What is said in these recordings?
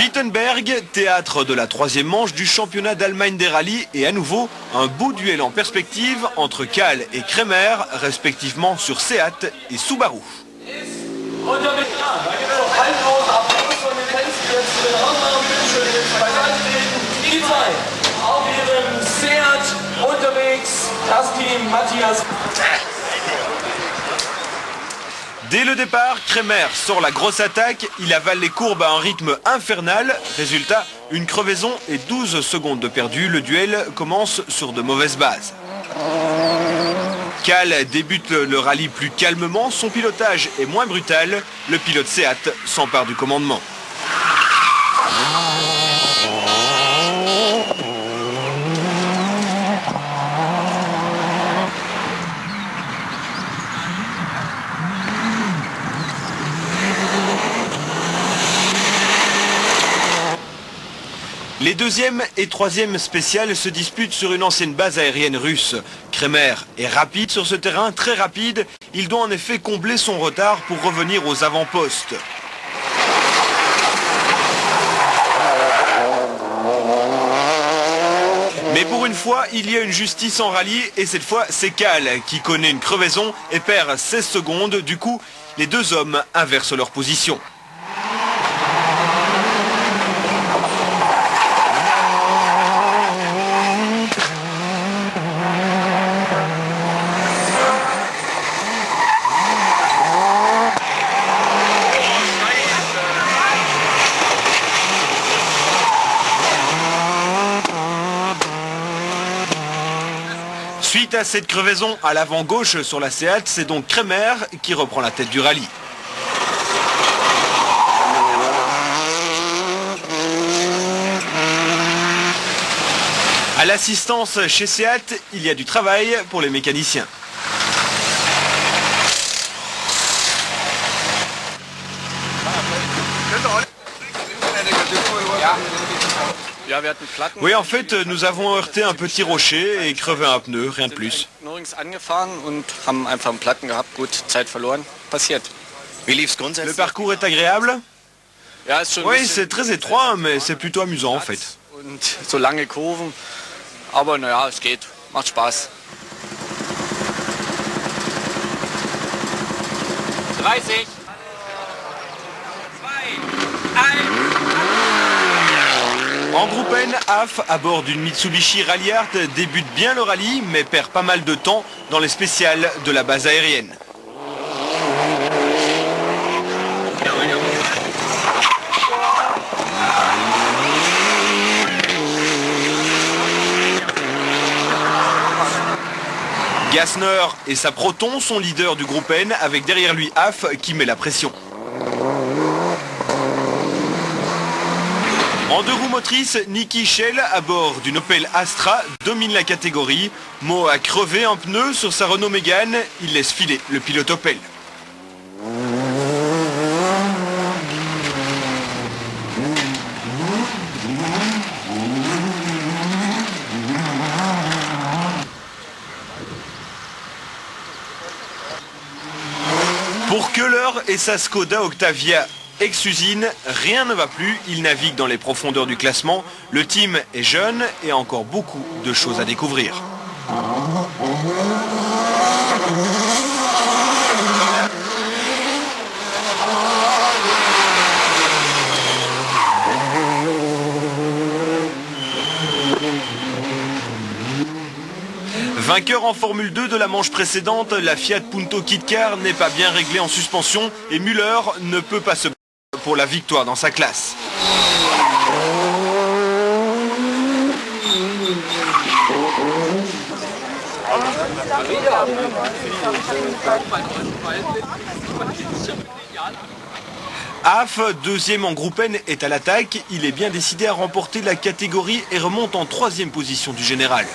Wittenberg, théâtre de la troisième manche du championnat d'Allemagne des rallyes et à nouveau un beau duel en perspective entre Kahl et Kremer, respectivement sur Seat et Subaru. Dès le départ, Kremer sort la grosse attaque, il avale les courbes à un rythme infernal. Résultat, une crevaison et 12 secondes de perdu. Le duel commence sur de mauvaises bases. Kahl débute le rallye plus calmement, son pilotage est moins brutal. Le pilote Seat s'empare du commandement. Les deuxième et troisième spéciales se disputent sur une ancienne base aérienne russe. Kremer est rapide sur ce terrain, très rapide. Il doit en effet combler son retard pour revenir aux avant-postes. Mais pour une fois, il y a une justice en rallye et cette fois, c'est Kahl qui connaît une crevaison et perd 16 secondes. Du coup, les deux hommes inversent leur position. Suite à cette crevaison à l'avant gauche sur la Seat, c'est donc Kremer qui reprend la tête du rallye. À l'assistance chez Seat, il y a du travail pour les mécaniciens. Oui, en fait, nous avons heurté un petit rocher et crevé un pneu, rien de plus. Le parcours est agréable? Oui, c'est très étroit, mais c'est plutôt amusant en fait. En groupe N, AF, à bord d'une Mitsubishi Ralliart, débute bien le rallye, mais perd pas mal de temps dans les spéciales de la base aérienne. Gassner et sa Proton sont leaders du groupe N, avec derrière lui AF qui met la pression. En deux roues motrices, Niki Schell, à bord d'une Opel Astra, domine la catégorie. Mo a crevé un pneu sur sa Renault Mégane, il laisse filer le pilote Opel. Pour Köhler et sa Skoda Octavia ex-usine, rien ne va plus, il navigue dans les profondeurs du classement. Le team est jeune et a encore beaucoup de choses à découvrir. Vainqueur en Formule 2 de la manche précédente, la Fiat Punto Kit Car n'est pas bien réglée en suspension et Müller ne peut pas se battre pour la victoire dans sa classe. AF, deuxième en groupe N, est à l'attaque. Il est bien décidé à remporter la catégorie et remonte en troisième position du général.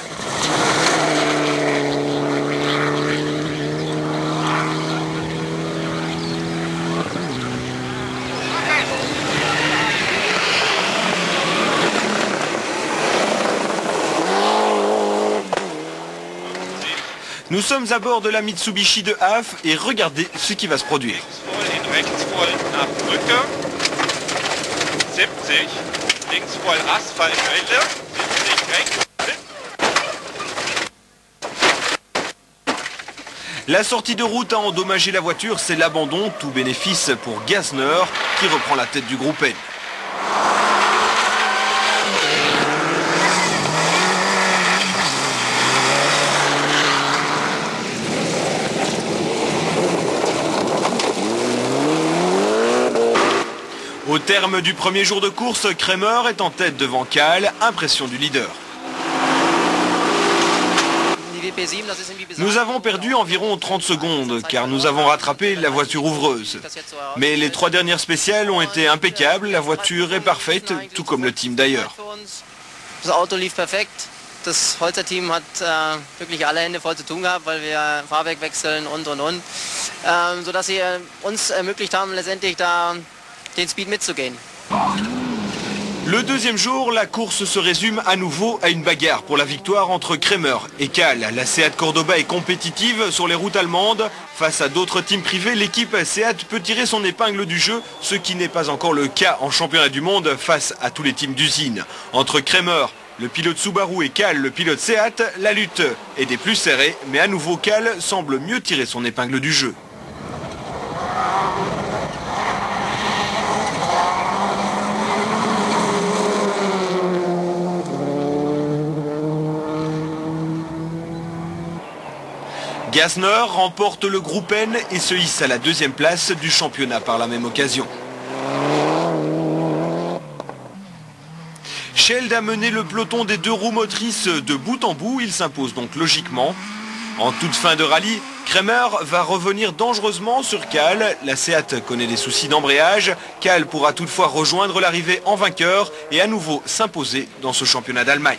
Nous sommes à bord de la Mitsubishi de AF et regardez ce qui va se produire. 70, links voll Asphaltwelle, 70 rechts. La sortie de route a endommagé la voiture, c'est l'abandon, tout bénéfice pour Gasner qui reprend la tête du groupe N. Au terme du premier jour de course, Kremer est en tête devant Kahl, impression du leader. Nous avons perdu environ 30 secondes car nous avons rattrapé la voiture ouvreuse. Mais les 3 dernières spéciales ont été impeccables, la voiture est parfaite, tout comme le team d'ailleurs. Das Holzer-Team hat wirklich alle Hände voll zu tun gehabt, weil wir Fahrwerk wechseln und. Sodass sie uns ermöglicht haben, letztendlich da den Speed mitzugehen. Le deuxième jour, la course se résume à nouveau à une bagarre pour la victoire entre Kremer et Kahl. La Seat Cordoba est compétitive sur les routes allemandes. Face à d'autres teams privés, l'équipe Seat peut tirer son épingle du jeu, ce qui n'est pas encore le cas en championnat du monde face à tous les teams d'usine. Entre Kremer, le pilote Subaru, et Kahl, le pilote Seat, la lutte est des plus serrées, mais à nouveau Kahl semble mieux tirer son épingle du jeu. Gasner remporte le groupe N et se hisse à la 2e place du championnat par la même occasion. Scheld a mené le peloton des 2 roues motrices de bout en bout, il s'impose donc logiquement. En toute fin de rallye, Kremer va revenir dangereusement sur Kahl. La Seat connaît des soucis d'embrayage. Kahl pourra toutefois rejoindre l'arrivée en vainqueur et à nouveau s'imposer dans ce championnat d'Allemagne.